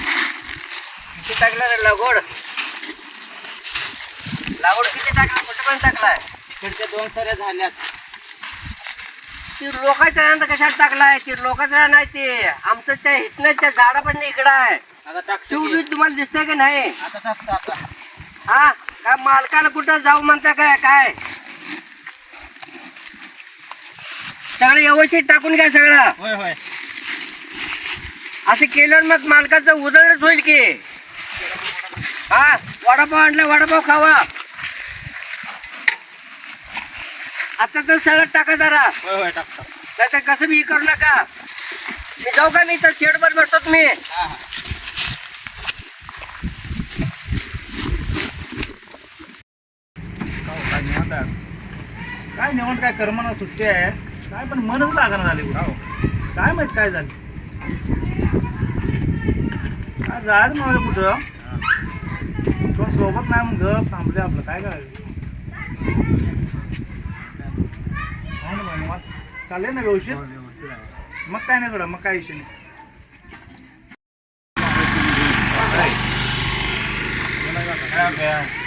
किती टाकला रे लागवड किती टाकला कुठे पण टाकलाय इकडच्या 2 सऱ्या झाल्यात ती लोकांच्या नंतर कशात टाकलाय ती लोकांचा नाही ते आमचं त्या इथनं झाडा पण इकडं आहे आता टाकतो शिवबीज तुम्हाला दिसतंय का नाही आता टाकतो आता हा काय मालकाला कुठं जाऊ म्हणता काय सगळं व्यवस्थित टाकून घ्या सगळं होय होय असं केल्यावर मग मालकाचं उधळच होईल की हा वडापाव आणला वडापाव खावा आता तर सगळं टाका जरा होय होय टाकतो नाही तर कसं बी करू नका मी जाऊ का मी तर शेडवर बसतो तुम्ही हा हा काय निवड काय कर्मना सुट्टी आहे काय पण मनच लागणार झाले काय माहित काय झालं काय जायचं मला कुठं तो सोबत नाही मग गप थांबले आपलं काय करायचं हो ना मग चालेल ना व्यवस्थित मग काय नाही कडं मग काय विषय नाही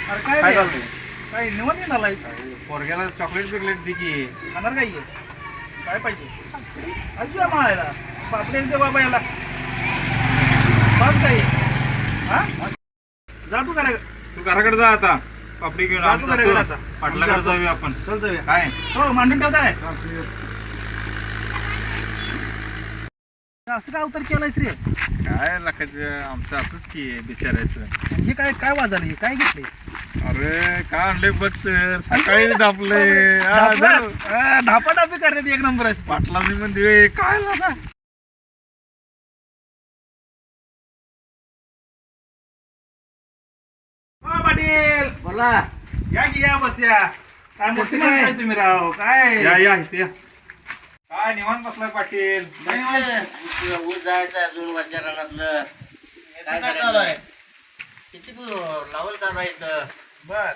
अरे काय रे? काय निवड नाही झालाय पोरग्याला चॉकलेट बिकलेट दे की खाणार काय आहे? काय पाहिजे अजून माळायला पापडे दे बाबा याला बस काय हा जा तू करा तू घराकडे जा आता पापडी घेऊन जा तू घराकडे आता पाटलाकडे जाऊया आपण चल जाऊया काय हो मांडून ठेवता आहे असं काय अवतार केलायस रे काय लाखायचं आमचं असंच की बिचारायचं हे काय काय वाजालं हे काय घेतलंय अरे काय आणले बघ तर सकाळी दापले धापाधापी करण्यात एक नंबर आहे पाटला मी म्हणते काय लागा हो पाटील बोला या की या बस या काय मोठी कसं काय? म्हणताय तुम्ही राव काय या इथे या काय निवांत बसलाय पाटील ऊस जायचं अजून वरच्या रानातलं काय काय करायचं? चालू आहे किती लावल चालायचं बर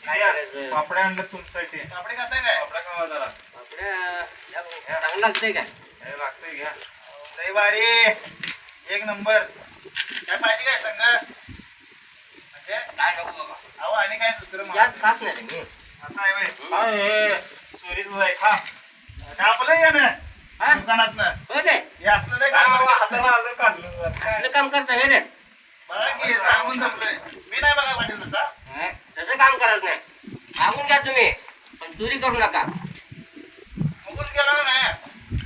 काय करायचं पापड्या आणलं तुमच्यासाठी पापडे खाताय काय पापड्या खावा जरा आपल्या चांगलं लागतंय काय हे लागतंय घ्या लय भारी एक नंबर काय पाहिजे काय संग म्हणजे काय नको बाबा अहो आणि काय दुसरं जास्त खात नाही रे मी असं आहे व्हय. काय हे? चोरीचं आहे खा आपलं या ना हा? दुकानात होय काय हे असलं नाही काय बाबा, का हाताला आलं काढलं आपलं काम करता हे रे बघा की हे सांगून जमलंय मी नाही बघा पाटील तसा तसं काम करायचं नाही मागून घ्या तुम्ही पण चोरी करू नका मुकुल गेला नाही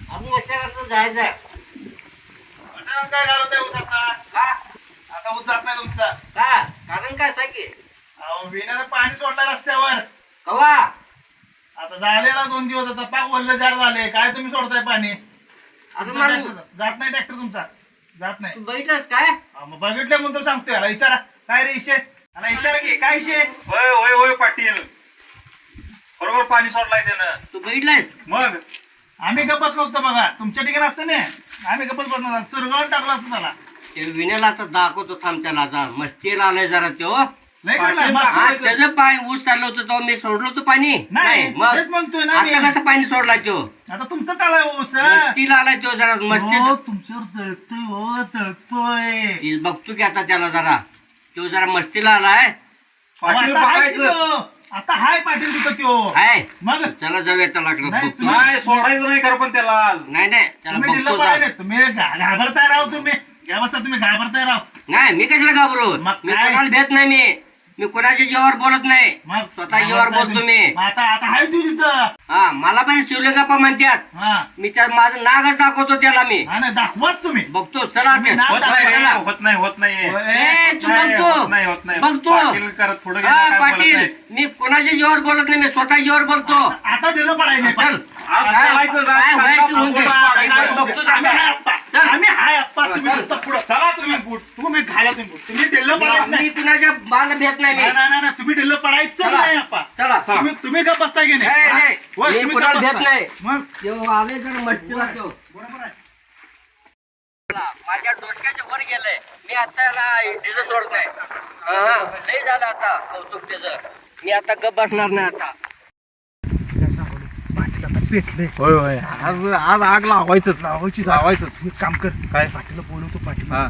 अजून वरच्या जायचं आहे पटाण काय घालवत आहे उसाचा का आता ऊस जात नाही तुमचा का कारण काय सांग की अहो विण्यानं पाणी सोडलं रस्त्यावर कवा आता झालेला 2 दिवस आता पाक वल्ल जार झाले काय तुम्ही सोडताय पाणी आता तुमचा मला tractor जात नाही ट्रॅक्टर तुमचा जात नाही तू बघितलंस काय अहो, मग बघितलं म्हणून तर सांगतोय याला विचारा काय रे विषय याला विचारा की काय विषय होय होय होय पाटील बरोबर पाणी सोडलाय त्यानं तू बघितलायस मग आम्ही गप्प बसलो असतो बघा तुमच्या ठिकाणी असतं ना आम्ही गप्पच बसलो चुरगावून टाकला असतो त्याला ते विण्याला आता दाखवतो थांब त्याला आता मस्तीला आलाय जरा तो नाही करणार पाटील मग. हा त्याचं पाणी ऊस चाललं होतं तो मी सोडलो होतो पाणी नाही, मग तेच म्हणतोय ना मी. आता कसं पाणी सोडला तो आता तुमचं चालाय ऊस मस्तीला आलाय तो जरा हो मस्ती तुमच्यावर जळतोय हो जळतोय बघतो की आता त्याला जरा तो जरा मस्तीला आलाय पाटील आता हाय बघायचं तिथं. आता हाय पाटील तिथं त्यो हाय मग चला जाऊया त्याला नाही, बघतो नाही सोडायचं नाही खरं पण त्याला आज नाही त्याला तुम्ही बघतो दिलं जा. पाहिजे तुम्ही घाबरताय राव तुम्ही या बसता तुम्ही घाबरताय राव नाही मी कशाला घाबरू मग मी काय? कोणाला भेट नाही मी कोणाच्या जीवावर बोलत नाही मग स्वतः जीवावर घाबरताय बोलतो तुम्ही. मी मग आता हाय तू तिथं हा मला पण शिवलिंगप्पा म्हणतात हा मी त्या माझं नागच दाखवतो त्याला मी हा नाही दाखवाच तुम्ही बघतो चला तुम्ही ते. नाग होत नाही रे, चला. होत नाही होत नाही ए, तू नाही, बघतो होत नाही, होत नाही. बघतो पाटील करत पुढे गेला हा, काय बोलत पाटील नाही. मी कोणाच्या जीवावर बोलत नाही मी स्वतः जीवावर बोलतो आता दिलं पडाय नाही चल पाटील. आज काय- चालायचं, जा, काय कांदा व्हायचं कापून होऊन दे. पाडायचं. काय बघतो जा. आम्ही हाय आप्पा. चल. आम्ही हाय आप्पा तुम्ही चल. नुसतं पुढं चला तुम्ही बूट तुम्ही घाला तुम्ही दिलं पडायचं मी नाही कुणाच्या बाला भेट नाही मी नाही तुम्ही दिलं पडायचं चला. नाही आप्पा चला तुम्ही गप बसताय की नाही, हा? नाही. होय, मी तुम्ही कुणाला गप्प भेट बसताय. नाही. मग जेव्हा आले जर मस्तीला तो बरोबर आहे माझ्या डोसक्याच्या वर गेलंय मी आता याला डिझेल सोडत नाही हा लय झालं आता कौतुक त्याचं मी आता गप बसणार नाही आता पेटले होय होय आज आज आग लावायचंच लावायचंच एक काम कर काय? पाटीलला बोलवतो पाटील हा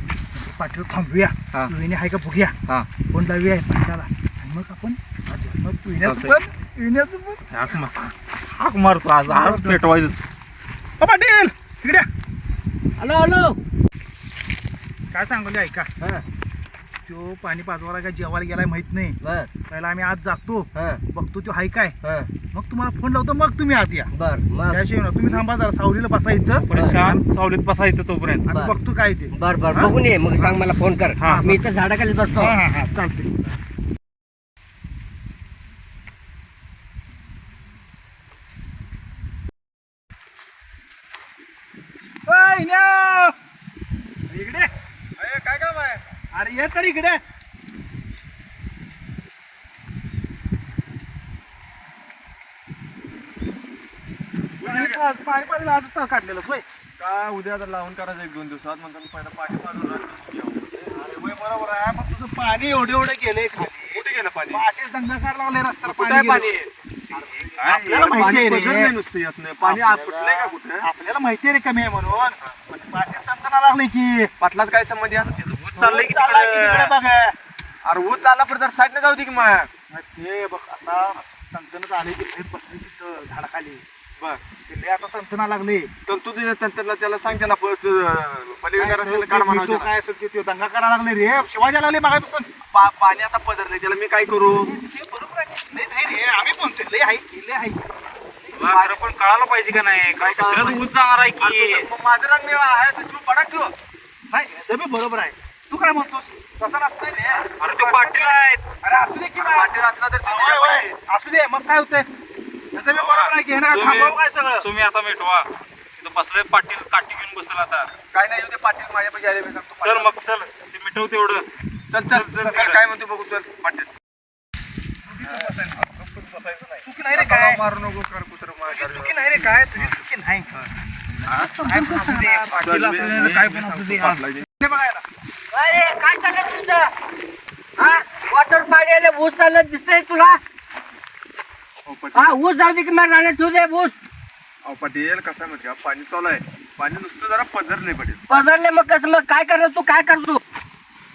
पाटील थांबूया हा. विहिणी आहे का बघूया हा फोन लावूया पाटलाला आणि मग आपण मग विहिण्याचं पण हाक मारतो आज आज पेटवायचंच. ओ पाटील इकडे या. हॅलो हॅलो काय सांगले ऐका तो पाणी पाजवायला काय जेवायला गेलाय माहित नाही बर पहिला आम्ही आज जातो हा बघतो तो हाय काय हा मग तुम्हाला फोन लावतो मग तुम्ही आत या बर मग त्याशिवाय ना तुम्ही थांबा जरा सावलीला बसा इथं तोपर्यंत शांत सावलीत बसायचं तोपर्यंत. आणि बर. बघतो काय ते बर बर बघून ये मग सांग मला फोन कर हा. मी इथं झाडाखाली बसतो हा हा हा चालते इकडे काय काम आहे अरे ये तर इकडे पाणी पाणी आजच काढलेलं होय का उद्या तर लावून करायचं 1-2 दिवसात म्हणतात पहिलं पाणी पाजून अरे होय बरोबर आहे पण तुझं पाणी एवढे गेले खाली कुठे गेलं पाणी पाटील दंगा करायला लागले रस्त्याला कुठे आहे पाणी पाणी आपल्याला माहिती आहे रे. पसरलंय नुसतं यात नाही पाणी आत फुटलंय का कुठे आपल्याला माहिती आहे रे कमी आहे म्हणून पण पाटील तंतना लागले की पाटलाच काय संबंध यात ऊस चाललंय की चाललाय की तिकडे तिकडे बघ अरे ऊस चालला पण साईडने जाऊ दे की मग ते बघ आता तंतनच आले की बाहेर बसले तिथं झाडाखाली बर ते आता तंतना लागले तंतू तंत्रला त्याला सांग त्याला पलीकडे रस्त्याला काढ तो म्हणावं काय असेल ते दंगा करायला लागले रे शिवाजी लागले मागापासून पाणी आता पदरले त्याला मी काय करू ते बरोबर आहे लय नाही रे आम्ही म्हणतोय लय हाय खरं पण कळायला पाहिजे का नाही काय दुसऱ्याच ऊस जाणार आहे की मग माझं रान मी आहे तू पडा ठेव नाही हे बी बरोबर आहे तू काय म्हणतोस तसं नसतंय रे अरे ते पाटील आहेत अरे असू दे की बा. पाटील असला तर ते होय, होय. असू दे मग काय होतंय त्याचं बी बरोबर आहे की हे ना थांबव काय सगळं तुम्ही आता मिटवा इथं बसलोय पाटील काठी घेऊन बसल आता. काय नाही येऊ दे पाटील माझ्यापाशी आले मी सांगतो चल मग चल ते मिटव तेवढं. चल चल चल चल काय म्हणतो बघू चल पाटील चुकी नाही रे काय मारू नको कर कुत्र चुकी नाही रे काय तुझी चुकी नाही पाटील असू दे, काय पण असू दे. हे बघायला अरे काय चाललं तुझं हा वॉटर पाणी आलं ऊस चालत दिसतंय तुला हा ऊस जाऊ दे की मला राहण्यात ठेवू दे ऊस अहो पाटील कसं आहे माहिती का पाणी चालू आहे पाणी नुसतं जरा पदरलंय पाटील पसरले मग कसं मग काय करणार तू काय करतो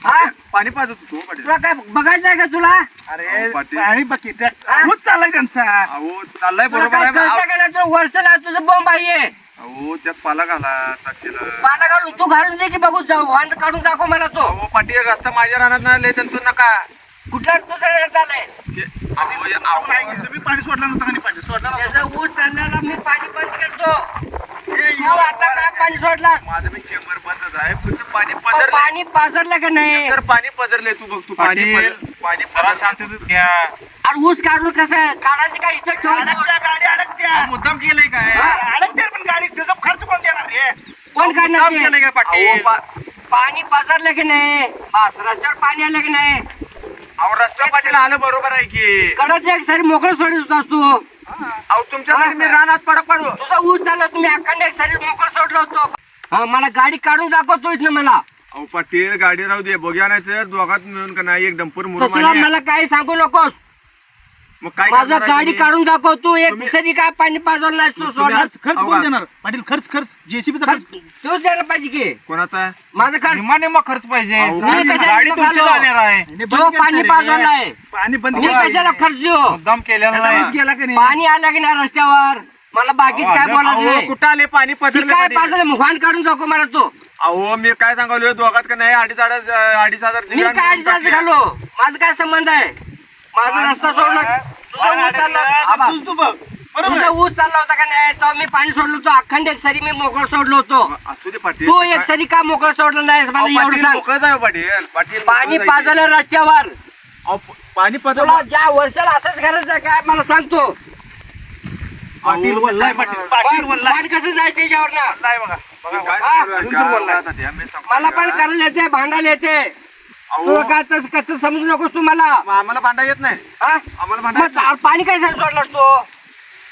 हा पाणी पाजत होतो पाटील तुला काय बघायचं आहे का तुला अरे पाटील. पाणी बघ इथं. हा? ऊस चाललाय त्यांचा अहो चाललाय तुला बरोबर काय आहे कळतं का नाही तुला वर्षाला तुझं बॉम्ब आहे अहो त्यात पाला घाला चाचीला पाला घालून तू घालून दे की बघू जाऊ वांद काढून दाखव मला तो अहो पाटील रस्ता माझ्या रानात नाही लय तंतू नका कुठला तुझा झालाय अहो काय केलं? तुम्ही पाणी सोडलं नव्हतं का नाही पाणी सोडलं नव्हतं? त्याचा ऊस चालण्याला मी पाणी बंद करतो हे तू आता काय पाणी सोडला माझं मी चेंबर बंदच आहे फक्त पाणी पदरलंय पाणी पासरलं का नाही तर पाणी पदरलंय तू बघ तू पाणी पाटील. पाणी जरा पदरलंय. शांततेत घ्या. आणि ऊस काढून कसं काढायचं काय इथं ठेवून अडकत्या गाडी अडकत्या मुद्दाम केलंय काय अडकत्या पण गाडी त्याचा खर्च कोण देणार रे कोण मुद्दाम काढणार केलंय ते? काय अहो पाटील पाणी पसरलं की नाही बस रस्त्यावर पाणी आलं की नाही अहो रस्ता पाटील आलं बरोबर आहे की कडच एक सारी मोकळं सोडत होतास तू अहो तुमच्याकडे मी रानात पडक पाडू तुझा ऊस चालला तुम्ही अखंड एक सारी मोकळं सोडलं होतो हा मला गाडी काढून दाखवतो इथनं मला अहो पाटील गाडी राहू दे बघूया नाही तर दोघात मिळून का नाही एक डंपर मुरुम तसला आणि- मला काही सांगू नकोस मग काय माझं करणार आहे गाडी तुम्ही? काढून दाखव तू एक तुम्ही- सरी काय पाणी पाजवलं नाहीस तू सोडलं खर्च कोण देणार पाटील खर्च जेसीबीचा खर्च तूच द्यायला पाहिजे की कोणाचा माझं खर्च निम्मा निम्मा खर्च पाहिजे अहो, मी कशाला गाडी बघालो? तुमची जाणार आहे नाही, तो बंद केलं पाणी रे. पाजवलाय पाणी बंद मी केलं. कशाला खर्च देऊ मुद्दाम केलेला त्याचा नाही ऊस गेला का नाही पाणी आलं की नाही रस्त्यावर मला बाकीच काय अहो, बोलायचं अहो नाही. कुठं आले पाणी ती पदरले काय पाटील? पाजलं मुखान काढून दाखव मला तो अहो मी काय सांगालो दोघात का नाही 2,500 मी काय अडीच घालो माझं काय संबंध आहे माझा रस्ता सोडला तुझा ऊस चालला आबा, तूच तू बघ बरोबर तुझा ऊस चालला होता का नाही तो मी पाणी सोडलो होतो अखंड एक सरी मी मोकळं सोडलो होतो असू दे पाटील तू एक सरी का मोकळं सोडलं नाही मला एवढं पाटील सांग मोकळं जाऊ पाटील पाटील पाणी मोकळं जायचं. पाजलं रस्त्यावर अहो, पाणी पदर तुला ज्या वर्षाला असंच करायचं आहे काय मला सांगतो पाटील वल्लाय पाटील पाटील वल्लाय पाणी कसं जायचं त्याच्यावर ना वल्लाय बघा बघा काय हा? सांगू काय बोलला आता ते? मी सांगतो मला पण का? करायला येते भांडायला येते अहो, तुला काय तसं कसं समजू नकोस तू मला मग आम्हाला भांडा येत नाही हा? आम्हाला भांडा मग येत नाही. पाणी काय सोडलास तू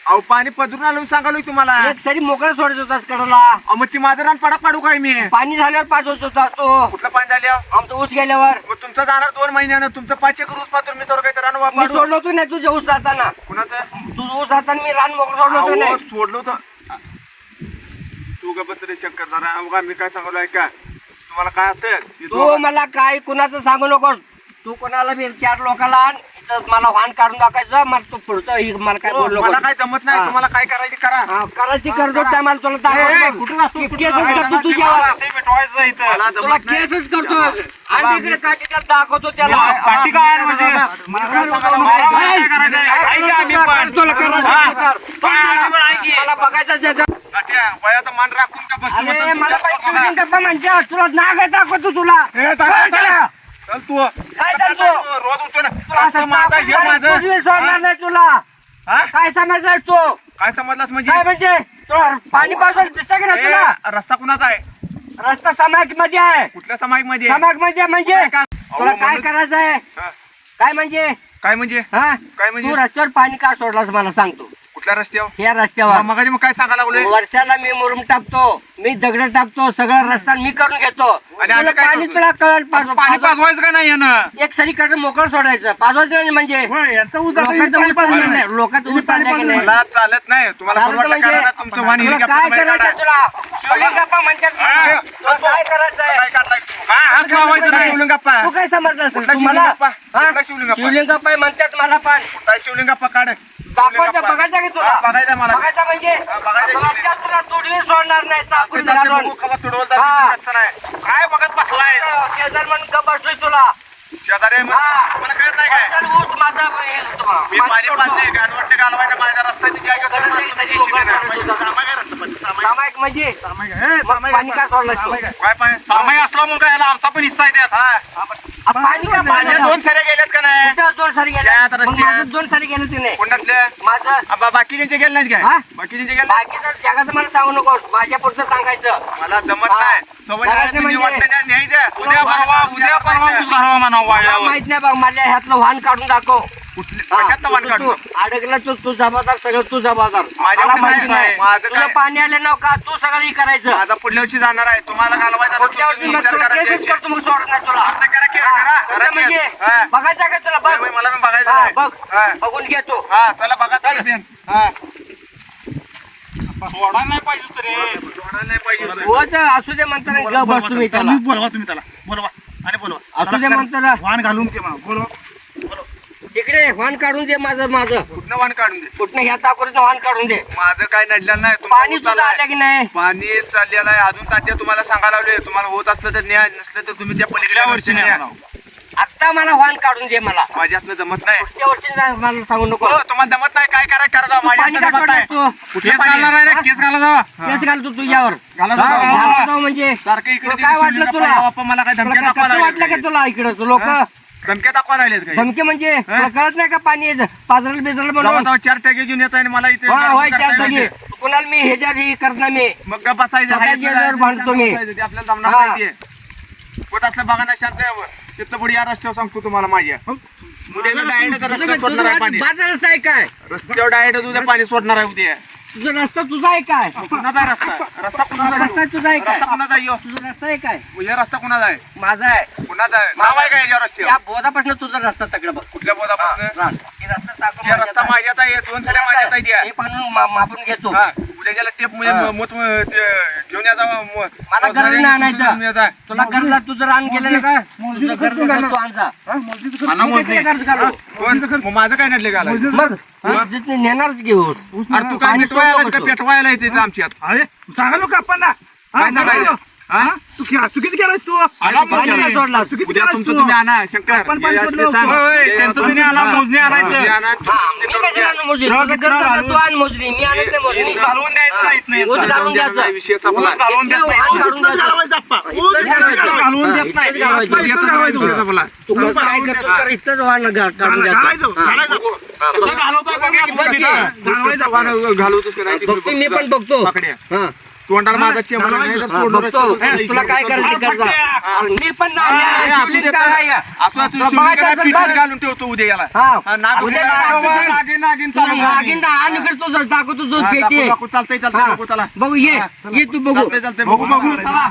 अहो पाणी पदरून आलो सांगालोय तुम्हाला. एक सरी मोकळा सोडत होतास कडला. अहो, मग ती माझं रान पडा पाडू काय मी? पाणी झाल्यावर पाठवत होतास तो. कुठलं पाणी झालं? आमचं ऊस गेल्यावर मग तुमचं जाणार 2 महिन्यानं. तुमचं 5 एकर ऊस पात्र मी तर काही तर रान मी वापरू. सोडलो होतो ना तुझ्या ऊस जाताना. कुणाचं? तुझं ऊस जाताना मी रान मोकळं सोडलो होतो अहो, ना. सोडलो होतं. तू का बस रे शंकर जरा अवघा मी काय सांगलो ऐका. तुम्हाला काय असेल ते तू दोघं- मला काय कुणाचं सांगू नकोस. तू कोणाला बी 4 लोकांना आण इथं मला वाहन काढून टाकायचं. मला तू पुढचं ही मला काय हो, बोललो मला काय जमत नाही. हा. तुम्हाला काय करायचं करा. करायची करतो टायमाला तुला दाखवतो. कुठून असतो केसच करतो तुझ्यावर. मिटवायचं इथं मला तुला जमत नाही. केसच करतो. आणि इकडे काठीला दाखवतो त्याला. काठी काय आहे म्हणजे? मला काय सांगायला मला माहिती काय करायचंय? ऐक की आम्ही पण. तुला करायचं हा. कर. पण आम्ही पण ऐक की. मला बघायचं त्याचं. तात्या, वयाचा मान राखून का बसतो अरे म्हणतो मला तुमच्या पैसे पोटाला? गप्पा म्हणजे तुला नाग आहे दाखवतो तुला. ए, तात्या, तात्या. चल तू. काय चालतो? रोज उठतो ना. तुला असं माझा हे माझं. तुझी सोडणार नाही तुला. हा? काय समजलास तू? काय समजलास म्हणजे? काय म्हणजे तुला पाणी पावसाला दिसतं की नाही तुला? ए, रस्ता कुणाचा आहे? रस्ता समाज मध्ये आहे. कुठल्या समाज मध्ये? समाज मध्ये म्हणजे काय? तुला अहो, काय म्हणून- करायचं आहे? हा. काय म्हणजे काय म्हणजे? हा काय म्हणजे? तू रस्त्यावर पाणी का सोडलास मला सांगतो. कुठल्या रस्त्यावर? या रस्त्यावर मग मगाशी मग काय सांगायला लागलोय? वर्षाला मी मुरुम टाकतो, मी दगड टाकतो, सगळा रस्ता मी करून घेतो. आणि आम्ही तुला काय पाणी करतो? तुला कळत पाणी पाजवायचं का नाही यानं? एक सरी कडे मोकळं सोडायचं. पाजवायचं नाही म्हणजे होय, यांचा ऊस जातो, लोकांचं पाणी ऊस पाजलं चाललं नाही. नाही. लोकांचं ऊस पाणी चाललं की नाही? मला चालत नाही. तुम्हाला चालतं परवडलं म्हणजे? करा ना, तुमचं वाणी तुला हेलिकॉप्टर काय मध्ये काढा. करायचं तुला? शिवलिंगप्पा म्हणतात हा. तुला काय करायचंय? काय काढलाय तू? काय हात लावायचं कुठला नाही? शिवलिंगप्पा? तू काय समजलं असेल कुठला तुम्हाला? शिवलिंगप्पा? कुठला शिवलिंगप्पा? शिवलिंगप्पा म्हणतात मला पण. कुठला शिवलिंगप्पा काढ. दाखवायचं शिवलिंगप्पा. बघायचं की तुला? हा, बघायचं मला. बघायचं म्हणजे हा, बघायचं शिवलिंग. रस्त्यात तुला तुडवी सोडणार नाही चाकून चालते घालून. बघू कवा तुडवल तर हा. मी कच्चं नाही. काय बघत बसलाय? शेजार म्हणून गप बसलोय तुला. शेजारी आहे मग. हा. मला कळत नाही काय? वर्षाला ऊस माझा हे होतो. मी पाणी पाजले गाडवटे घालवायचं माझ्या रस्त्याने काय करतो? कडे जाई सगळी लोकं करत होतात. सामायिक आहे रस्ता पण, सामायिक. सामायिक म्हणजे सामायिक आहे. मग पाणी का सोडलं तू? काय पाणी? सामाई असला म्हणून काय याला आमचा पण हिस्सा आहे त्यात. हा. पाणी का माझ्या पाणी 2 सऱ्या गेल्यात का नाही? कुठं 2 सारी गेले? त्या आता मग रस्त्यात. माझं 2 सारी गेले ते नाही. कोणातल्या? माझं बाकीचे गेले नाहीत हा? काय? बाकीचे गेले नाहीत? बाकीचं जगाचं मला सांगू नकोस. माझ्या पुढचं सांगायचं. मला जमत हा. नाही. सवय जगाचं नाही, तुम्ही म्हणजे- वाटलं नाही, न्यायचं. उद्या परवा ऊस घालवा म्हणा मला वाळ्यावर. माहित नाही बघ. माझ्या ह्यातलं वाहन काढून दाखव. कुठले- हा, कशातनं वाण तू- काढतो? तू अडकला तू जबाबदार. सगळं तू जबाबदार. माझ्या मला पुढे माहिती नाही. नाही. माझं तुला काय- पाणी आलं नाव का तू सगळं हे करायचं. माझा पुढल्या वर्षी जाणार आहे. तुम्हाला घालवायचा तर पुढच्या वर्षी तुम्ही मग विचार तुला करा केसच त्याविषयी. करतो. मग सोडत नाही तुला. आता करा केस, हा, करा. कसं करा म्हणजे केस. हा. बघायचं का तुला? बघ. मला पण बघायचं हा, आहे. बघ. हा. बघून घेतो. हा, चला बघा चल. तुम्ही पण. हा. सोडा नाही पाहिजे तरी. जोडायला नाही पाहिजे होतं. होत असू दे म्हणताना ग बस तुम्ही त्याला. बोलवा तुम्ही त्याला. बोलवा आणि बोलवा. असू दे म्हणताना. वाहन घालून ते म्हणा. बोलवा. इकडे वाहन काढून दे माझं. कुठनं वाण काढून दे? कुठनं ह्या चाकोरीचं वाहन काढून दे. माझं काय नडलेलं नाही. तुमचं पाणी होत तुझं चाललंय. आलं की नाही? पाणी चाललेलं आहे. अजून तात्या तुम्हाला सांगायला लावले. तुम्हाला होत असलं तर न्या, नसलं तर तुम्ही त्या पुढल्या पलीकडल्या वर्षी वर्षी नाही न्या. म्हणा. आत्ता मला वाहन काढून दे मला. माझ्या हातनं जमत नाही. पुढच्या वर्षी नाही मला सांगू नको. हो, तुम्हाला जमत नाही. काय करा करा. माझ्या पाणी हातनं का जमत नाही. सोडलास तू? केस घालणार आहे रे, केस घाला जावा. केस घालतो तुझ्यावर. घाला हा, जाऊ. घालतो जाऊ म्हणजे सारखं इकडे तुला काय वाटलं तुला? बाप्पा मला काय तुला धमक्या काय दाखवा कसं वाटलं का राहिलेत तुला इकडं लोक हा? धमक्या दाखवा राहिलेत काय? धमकी म्हणजे तुला कळत नाही का पाणी यायचं? पाजराला बिजराला जावा म्हणून जावा 4 टॅगे घेऊन येत आहे आणि मला इथे होय करता 4 येत टक्के नाही. कुणाला मी ह्याच्यात हे करणार मी. मग गप बसायचं. स्वतःच्या हायचं याच्यावर जायचं, बांधतो मी. बसायचं. ते आपल्याला जमणार हा. नाही ते. कुठं असलं बघा ना शांत तिथं पुढे या रस्त्यावर सांगतो तुम्हाला माझ्या उद्या डायरेक्ट रस्त्यावर सोडणार आहे पाणी. बाजार रस्ता आहे काय? रस्त्यावर डायरेक्ट उद्या पाणी सोडणार आहे उद्या. तुझा रस्ता तुझा आहे काय? कुणाचा रस्ता? रस्ता कुणाचा आहे? रस्ता तुझा आहे काय? रस्ता कुणाचा आहे ह्यो? तुझा रस्ता आहे काय? हे रस्ता कुणाचा आहे? माझा आहे. कुणाचा आहे? नाव आहे का याच्या रस्त्यावर? या बोधापासून तुझा रस्ता तगडं बघ. कुठल्या बोधापासून? हे रस्ता टाकून हे रस्ता माझ्यात आहे. 2 साड्या माझ्यात आहे त्या. हे पण मापून घेतो. हा, उद्या ज्याला टेप मत ते घेऊन या जावा. मला गरज नाही आणायचं. तुला गरजला तुझं रान गेलं ना का? तुझं गरज असेल तू आणजा. आणा मी मोजणी. कशाला गरज घालू? मग माझं काय नडले घाला? मग मस्जिदने नेणारच घेऊ. अरे तू काय पाणी मिटवायला सोडतो का तो. पेटवायला येते आमच्यात? अरे सांगा लोक आपण ना. काय सांगायचं? हा? तू चुकीचं केलास तू. आणा पाणी मोजणी. नाही सोडला. चुकीचं उद्या केलास तुमचं तू. तुम्ही आणा शंकर. आपण पाणी हे सोडलं सांग. होय, होय, त्यांचं त्यांनी आणा, मोजणी आणायचं. मोजणी आणा. हा, मी कशाला आणू मोजणी? तुला गरज असेल तू आण मोजणी. मी आणत नाही मोजणी. ऊस घालवून द्यायचं नाही इथनं ऊस यांचा. घालून द्यायचं. विषय संपला. ऊस घालवून देत नाही. वाहन काढून द्यायचं. घालवायचं आप्पा. घालवून देत नाही. इथंच घालवायचं. विषय संपला. तू कसं काय करतोस तर इथंच वाहन काढून द्यायचं. कसं घालवताय बघूया की बघ की. बघितलं. घालवायचं वाहन घालवतोस का नाही ते बघतो मी पण बघतो. पकड्या. हा. तोंडाला माझा चेंबला नाही तर सोडलं बघतो. रस्त्यावर. तुला काय करायचं कर जा. मी पण नाही ए, आहे. असू दे शिवलिंग तर. काय आहे? असं तू तुला शिवलिंगाला बघायचं असेल पिठीत बघ. घालून ठेवतो उद्या याला हा. हा, नाग उद्या उद्या नाग बाबा, तुझं- नागिन नागिन चालू नागिन आणि कर तुझं दाखव तुझं हा, पेटी दाखवू, दाखवू, चालतंय चालतंय हा. बघू चला बघू ये ये तू बघू चालतंय चालतंय बघू बघू चला.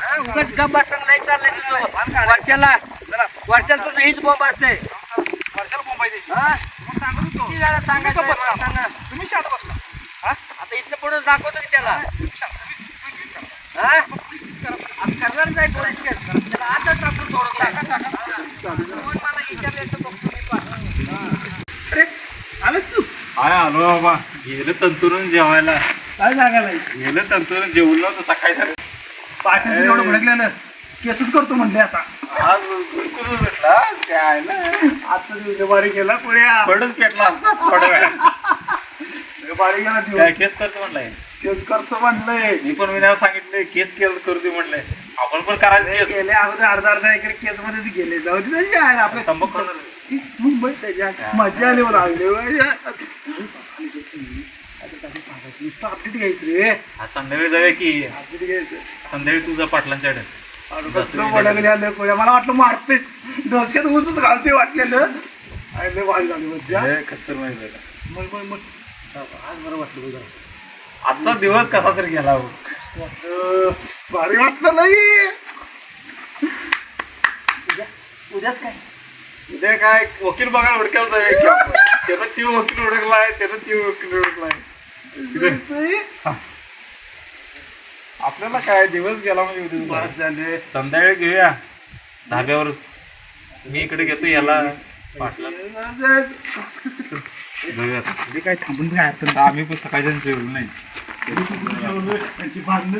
हा, उगाच गप्प बसताना नाही चाललंय तुझं. वर्षाला तुझं हीच बॉम्ब असते वर्षाला मुंबई द्यायची. हा? मग सांगत होतो. किती वेळा सांगायचं तुम्ही गप्प बसा. सांगा. तुम्ही शांत बसला. हा? आता इथनं पुढे दाखवतो की त्याला तुम्ही शांत. तुम्ही please करा. हा? मग please करा. आता करणारच आहे पोलीस केस. त्याला आताच आपण सोडून टाका. कोण मला विचारलं तर बघतो मी पण. अरे, आलास तू? काय आलो बाबा गेलं तंतुरून जेवायला काय सांगायला? गेलं तंतुरून जेवलं नव्हतं सकाळी झालं पाठीचं एवढं भडकलेलं केसच करतो म्हणले आता. आज कुठं भेटला काय ना आजचा दिवस बारी गेला पुढ्या पडच पेटला असता थोड्या वेळा बारी गेला दिवस काय केस करतो म्हणलाय केस करतो म्हणलंय. मी पण विनायला सांगितले केस केलं करू दे म्हणलंय आपण पण करायचं केस गेले अगोदर अर्धा एकर केस मध्येच गेले जाऊ दे त्याची आहे ना आपल्या तंबाखू खाणार. मुंबईत त्याच्या मजा आली मला अपडेट घ्यायचं रे. आज संध्याकाळी जाऊया की अपडेट घ्यायचं. संध्याकाळी तुझा पाटलांच्याकडे अरे कसलं वडागले आलं कोण्या मला वाटलं मारतेच डोसक्यात ऊसच घालते वाटलेलं. अरे लय वाढ झाली मज्जा. खतर माहिती मग आज बरं वाटलं बघा. आजचा दिवस कसा तरी गेला हो. भारी वाटलं नाही. उद्याच काय उद्या काय वकील बघायला हुडकायला जाऊया की आपण. त्यानं ती वकील हुडकलाय त्यानं ती वकील हुडकलाय आपल्याला काय दिवस गेला म्हणजे उद्या बरं झाले. संध्याकाळी घेऊया धाब्यावर मी इकडे घेतो याला पाटला घेऊया काय थांबून काय अर्थ आता आम्ही पण सकाळच्या जेवलो नाही नाही. त्यांची भांडणं